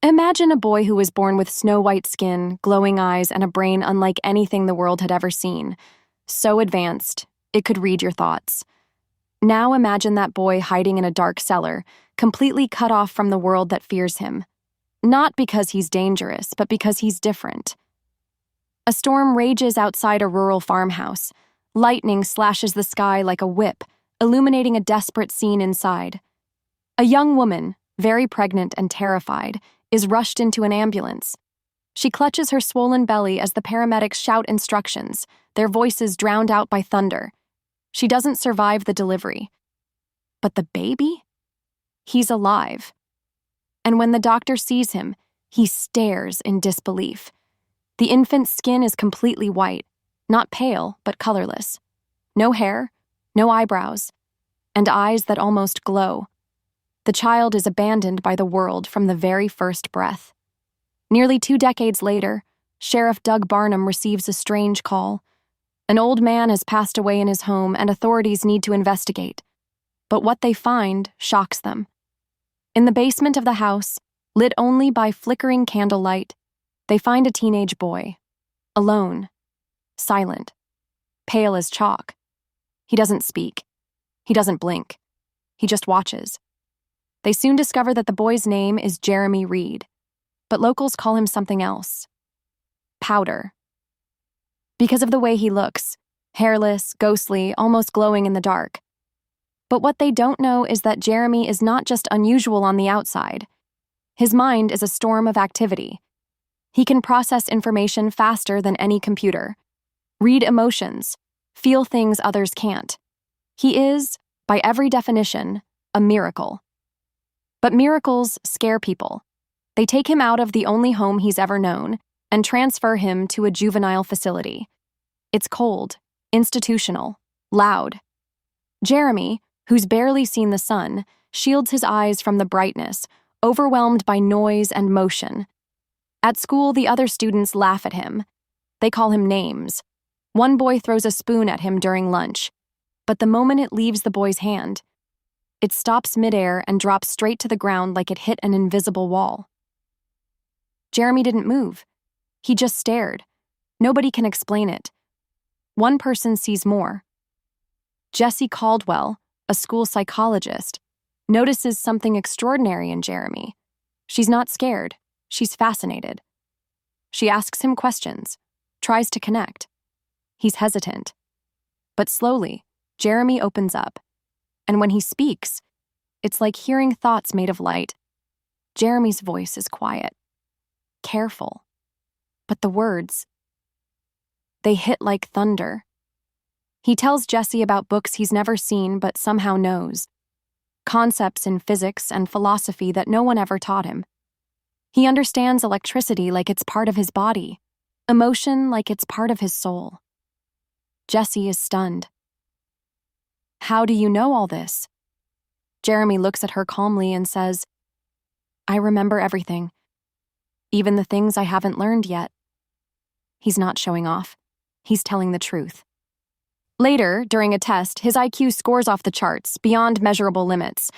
Imagine a boy who was born with snow-white skin, glowing eyes, and a brain unlike anything the world had ever seen. So advanced, it could read your thoughts. Now imagine that boy hiding in a dark cellar, completely cut off from the world that fears him. Not because he's dangerous, but because he's different. A storm rages outside a rural farmhouse. Lightning slashes the sky like a whip, illuminating a desperate scene inside. A young woman, very pregnant and terrified, is rushed into an ambulance. She clutches her swollen belly as the paramedics shout instructions, their voices drowned out by thunder. She doesn't survive the delivery. But the baby? He's alive. And when the doctor sees him, he stares in disbelief. The infant's skin is completely white, not pale, but colorless. No hair, no eyebrows, and eyes that almost glow. The child is abandoned by the world from the very first breath. Nearly 2 decades later, Sheriff Doug Barnum receives a strange call. An old man has passed away in his home and authorities need to investigate. But what they find shocks them. In the basement of the house, lit only by flickering candlelight, they find a teenage boy, alone, silent, pale as chalk. He doesn't speak. He doesn't blink. He just watches. They soon discover that the boy's name is Jeremy Reed, but locals call him something else. Powder. Because of the way he looks, hairless, ghostly, almost glowing in the dark. But what they don't know is that Jeremy is not just unusual on the outside. His mind is a storm of activity. He can process information faster than any computer, read emotions, feel things others can't. He is, by every definition, a miracle. But miracles scare people. They take him out of the only home he's ever known and transfer him to a juvenile facility. It's cold, institutional, loud. Jeremy, who's barely seen the sun, shields his eyes from the brightness, overwhelmed by noise and motion. At school, the other students laugh at him. They call him names. One boy throws a spoon at him during lunch, but the moment it leaves the boy's hand, it stops midair and drops straight to the ground like it hit an invisible wall. Jeremy didn't move. He just stared. Nobody can explain it. One person sees more. Jessie Caldwell, a school psychologist, notices something extraordinary in Jeremy. She's not scared. She's fascinated. She asks him questions, tries to connect. He's hesitant. But slowly, Jeremy opens up. And when he speaks, it's like hearing thoughts made of light. Jeremy's voice is quiet, careful. But the words, they hit like thunder. He tells Jessie about books he's never seen but somehow knows. Concepts in physics and philosophy that no one ever taught him. He understands electricity like it's part of his body, emotion like it's part of his soul. Jessie is stunned. How do you know all this? Jeremy looks at her calmly and says, I remember everything, even the things I haven't learned yet. He's not showing off. He's telling the truth. Later, during a test, his IQ scores off the charts, beyond measurable limits.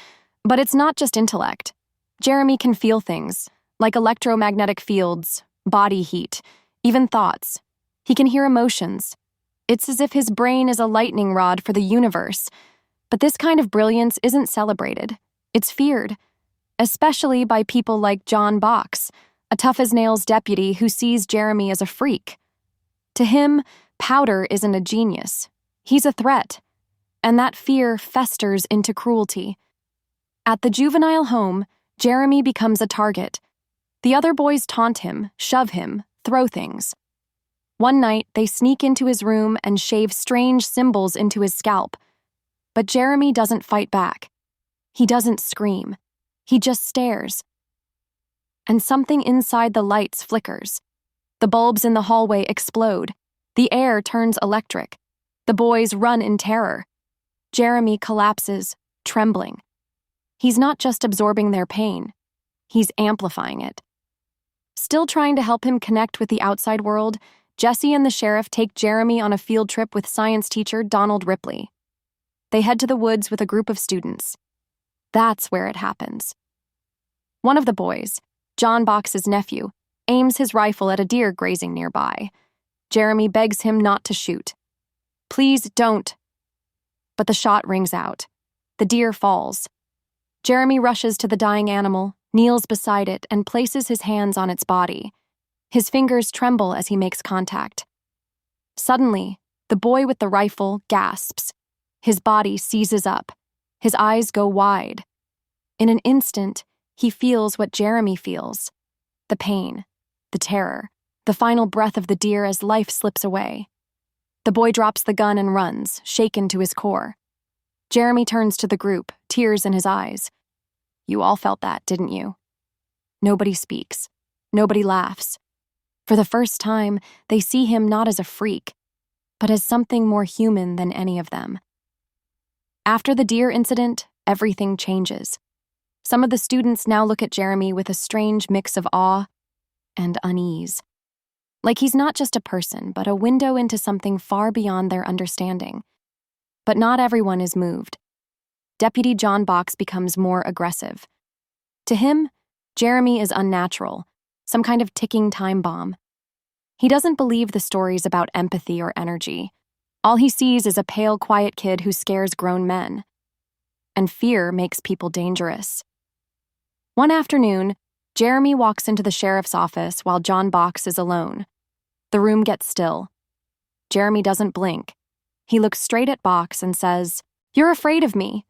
But it's not just intellect. Jeremy can feel things, like electromagnetic fields, body heat, even thoughts. He can hear emotions. It's as if his brain is a lightning rod for the universe. But this kind of brilliance isn't celebrated. It's feared, especially by people like John Box, a tough-as-nails deputy who sees Jeremy as a freak. To him, Powder isn't a genius. He's a threat, and that fear festers into cruelty. At the juvenile home, Jeremy becomes a target. The other boys taunt him, shove him, throw things. One night, they sneak into his room and shave strange symbols into his scalp. But Jeremy doesn't fight back. He doesn't scream. He just stares. And something inside the lights flickers. The bulbs in the hallway explode. The air turns electric. The boys run in terror. Jeremy collapses, trembling. He's not just absorbing their pain. He's amplifying it. Still trying to help him connect with the outside world, Jessie and the sheriff take Jeremy on a field trip with science teacher Donald Ripley. They head to the woods with a group of students. That's where it happens. One of the boys, John Box's nephew, aims his rifle at a deer grazing nearby. Jeremy begs him not to shoot. "Please don't." But the shot rings out. The deer falls. Jeremy rushes to the dying animal, kneels beside it, and places his hands on its body. His fingers tremble as he makes contact. Suddenly, the boy with the rifle gasps. His body seizes up. His eyes go wide. In an instant, he feels what Jeremy feels: the pain, the terror, the final breath of the deer as life slips away. The boy drops the gun and runs, shaken to his core. Jeremy turns to the group, tears in his eyes. "You all felt that, didn't you?" Nobody speaks. Nobody laughs. For the first time, they see him not as a freak, but as something more human than any of them. After the deer incident, everything changes. Some of the students now look at Jeremy with a strange mix of awe and unease. Like he's not just a person, but a window into something far beyond their understanding. But not everyone is moved. Deputy John Box becomes more aggressive. To him, Jeremy is unnatural, some kind of ticking time bomb. He doesn't believe the stories about empathy or energy. All he sees is a pale, quiet kid who scares grown men. And fear makes people dangerous. One afternoon, Jeremy walks into the sheriff's office while John Box is alone. The room gets still. Jeremy doesn't blink. He looks straight at Box and says, "You're afraid of me."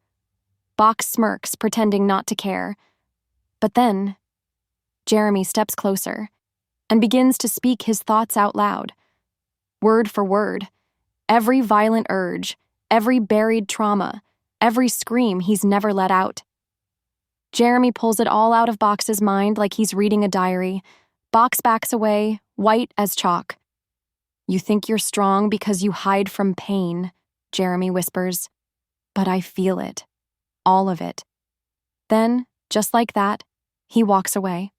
Box smirks, pretending not to care. But then, Jeremy steps closer and begins to speak his thoughts out loud. Word for word, every violent urge, every buried trauma, every scream he's never let out. Jeremy pulls it all out of Box's mind like he's reading a diary. Box backs away, white as chalk. "You think you're strong because you hide from pain," Jeremy whispers. "But I feel it. All of it." Then, just like that, he walks away.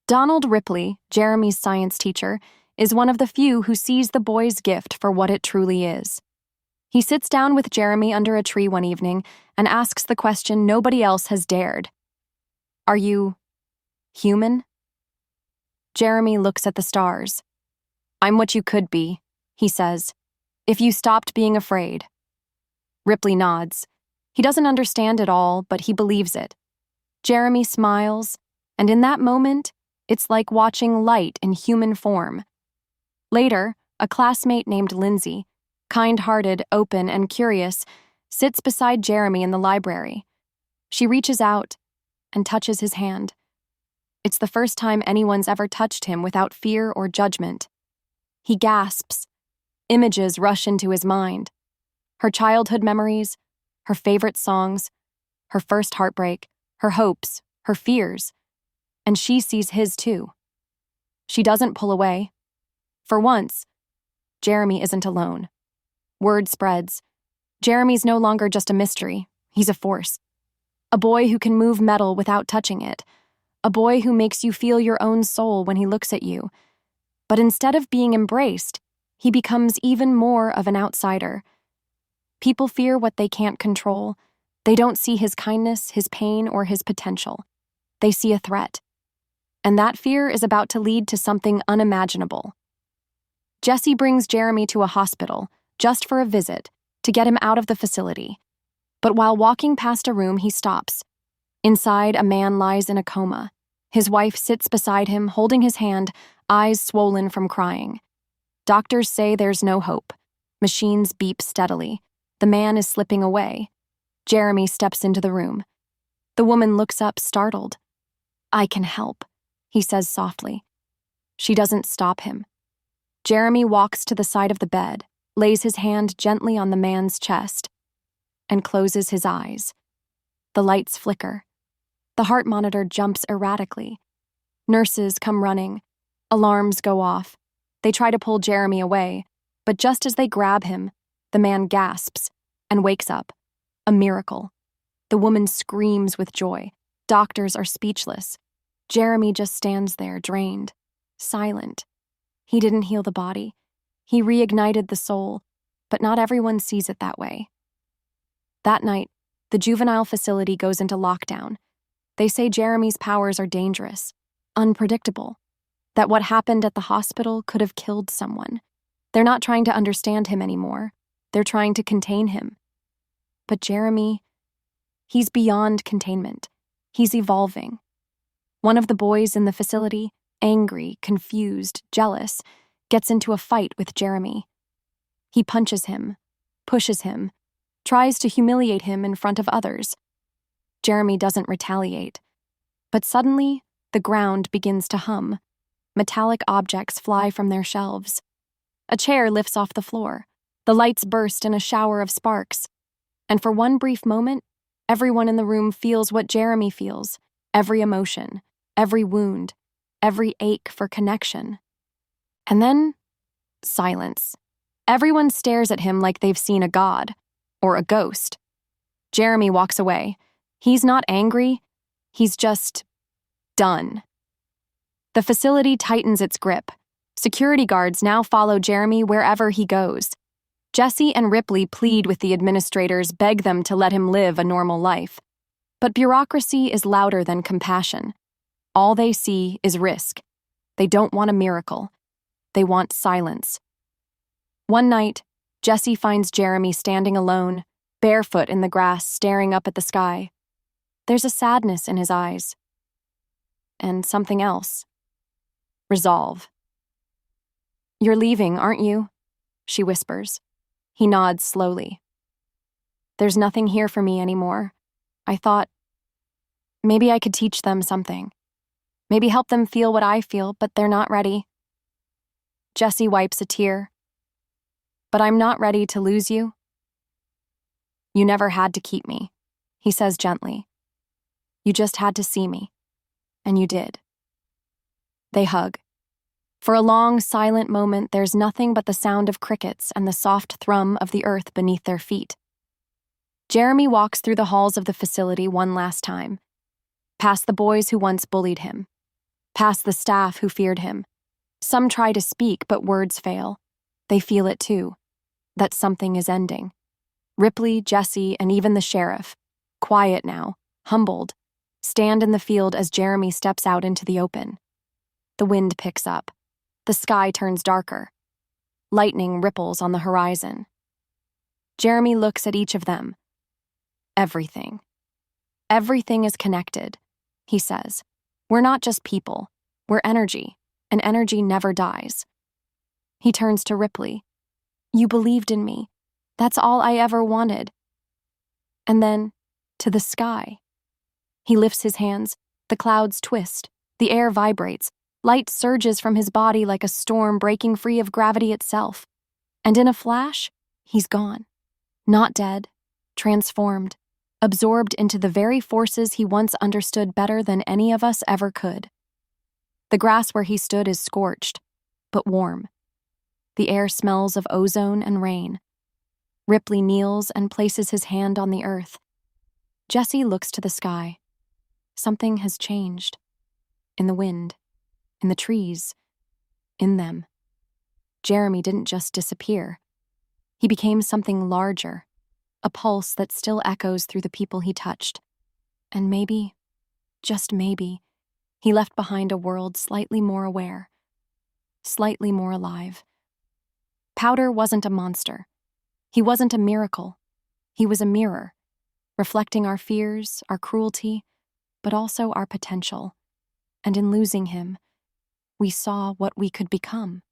Donald Ripley, Jeremy's science teacher, is one of the few who sees the boy's gift for what it truly is. He sits down with Jeremy under a tree one evening and asks the question nobody else has dared. "Are you human?" Jeremy looks at the stars. "I'm what you could be," he says, "if you stopped being afraid." Ripley nods. He doesn't understand it all, but he believes it. Jeremy smiles, and in that moment, it's like watching light in human form. Later, a classmate named Lindsay, kind-hearted, open, and curious, sits beside Jeremy in the library. She reaches out and touches his hand. It's the first time anyone's ever touched him without fear or judgment. He gasps. Images rush into his mind. Her childhood memories, her favorite songs, her first heartbreak, her hopes, her fears. And she sees his too. She doesn't pull away. For once, Jeremy isn't alone. Word spreads. Jeremy's no longer just a mystery. He's a force. A boy who can move metal without touching it. A boy who makes you feel your own soul when he looks at you. But instead of being embraced, he becomes even more of an outsider. People fear what they can't control. They don't see his kindness, his pain, or his potential. They see a threat. And that fear is about to lead to something unimaginable. Jesse brings Jeremy to a hospital, just for a visit, to get him out of the facility. But while walking past a room, he stops. Inside, a man lies in a coma. His wife sits beside him, holding his hand, eyes swollen from crying. Doctors say there's no hope. Machines beep steadily. The man is slipping away. Jeremy steps into the room. The woman looks up, startled. "I can help," he says softly. She doesn't stop him. Jeremy walks to the side of the bed, lays his hand gently on the man's chest, and closes his eyes. The lights flicker. The heart monitor jumps erratically. Nurses come running. Alarms go off. They try to pull Jeremy away, but just as they grab him, the man gasps and wakes up. A miracle. The woman screams with joy. Doctors are speechless. Jeremy just stands there, drained, silent. He didn't heal the body. He reignited the soul, but not everyone sees it that way. That night, the juvenile facility goes into lockdown. They say Jeremy's powers are dangerous, unpredictable, that what happened at the hospital could have killed someone. They're not trying to understand him anymore. They're trying to contain him. But Jeremy, he's beyond containment. He's evolving. One of the boys in the facility, angry, confused, jealous, gets into a fight with Jeremy. He punches him, pushes him, tries to humiliate him in front of others. Jeremy doesn't retaliate. But suddenly, the ground begins to hum. Metallic objects fly from their shelves. A chair lifts off the floor. The lights burst in a shower of sparks. And for one brief moment, everyone in the room feels what Jeremy feels. Every emotion, every wound, every ache for connection. And then, silence. Everyone stares at him like they've seen a god, or a ghost. Jeremy walks away. He's not angry, he's just done. The facility tightens its grip. Security guards now follow Jeremy wherever he goes. Jesse and Ripley plead with the administrators, beg them to let him live a normal life. But bureaucracy is louder than compassion. All they see is risk. They don't want a miracle. They want silence. One night, Jesse finds Jeremy standing alone, barefoot in the grass, staring up at the sky. There's a sadness in his eyes. And something else. Resolve. "You're leaving, aren't you?" she whispers. He nods slowly. "There's nothing here for me anymore. I thought maybe I could teach them something. Maybe help them feel what I feel, but they're not ready." Jesse wipes a tear. "But I'm not ready to lose you." "You never had to keep me," he says gently. "You just had to see me. And you did." They hug. For a long, silent moment, there's nothing but the sound of crickets and the soft thrum of the earth beneath their feet. Jeremy walks through the halls of the facility one last time, past the boys who once bullied him, past the staff who feared him. Some try to speak, but words fail. They feel it too, that something is ending. Ripley, Jesse, and even the sheriff, quiet now, humbled, stand in the field as Jeremy steps out into the open. The wind picks up. The sky turns darker. Lightning ripples on the horizon. Jeremy looks at each of them. Everything. Everything is connected, he says. We're not just people. We're energy, and energy never dies. He turns to Ripley. "You believed in me. That's all I ever wanted." And then, to the sky. He lifts his hands. The clouds twist. The air vibrates. Light surges from his body like a storm breaking free of gravity itself. And in a flash, he's gone. Not dead, transformed, absorbed into the very forces he once understood better than any of us ever could. The grass where he stood is scorched, but warm. The air smells of ozone and rain. Ripley kneels and places his hand on the earth. Jesse looks to the sky. Something has changed. In the wind. In the trees, in them. Jeremy didn't just disappear. He became something larger, a pulse that still echoes through the people he touched. And maybe, just maybe, he left behind a world slightly more aware, slightly more alive. Powder wasn't a monster. He wasn't a miracle. He was a mirror, reflecting our fears, our cruelty, but also our potential. And in losing him, we saw what we could become.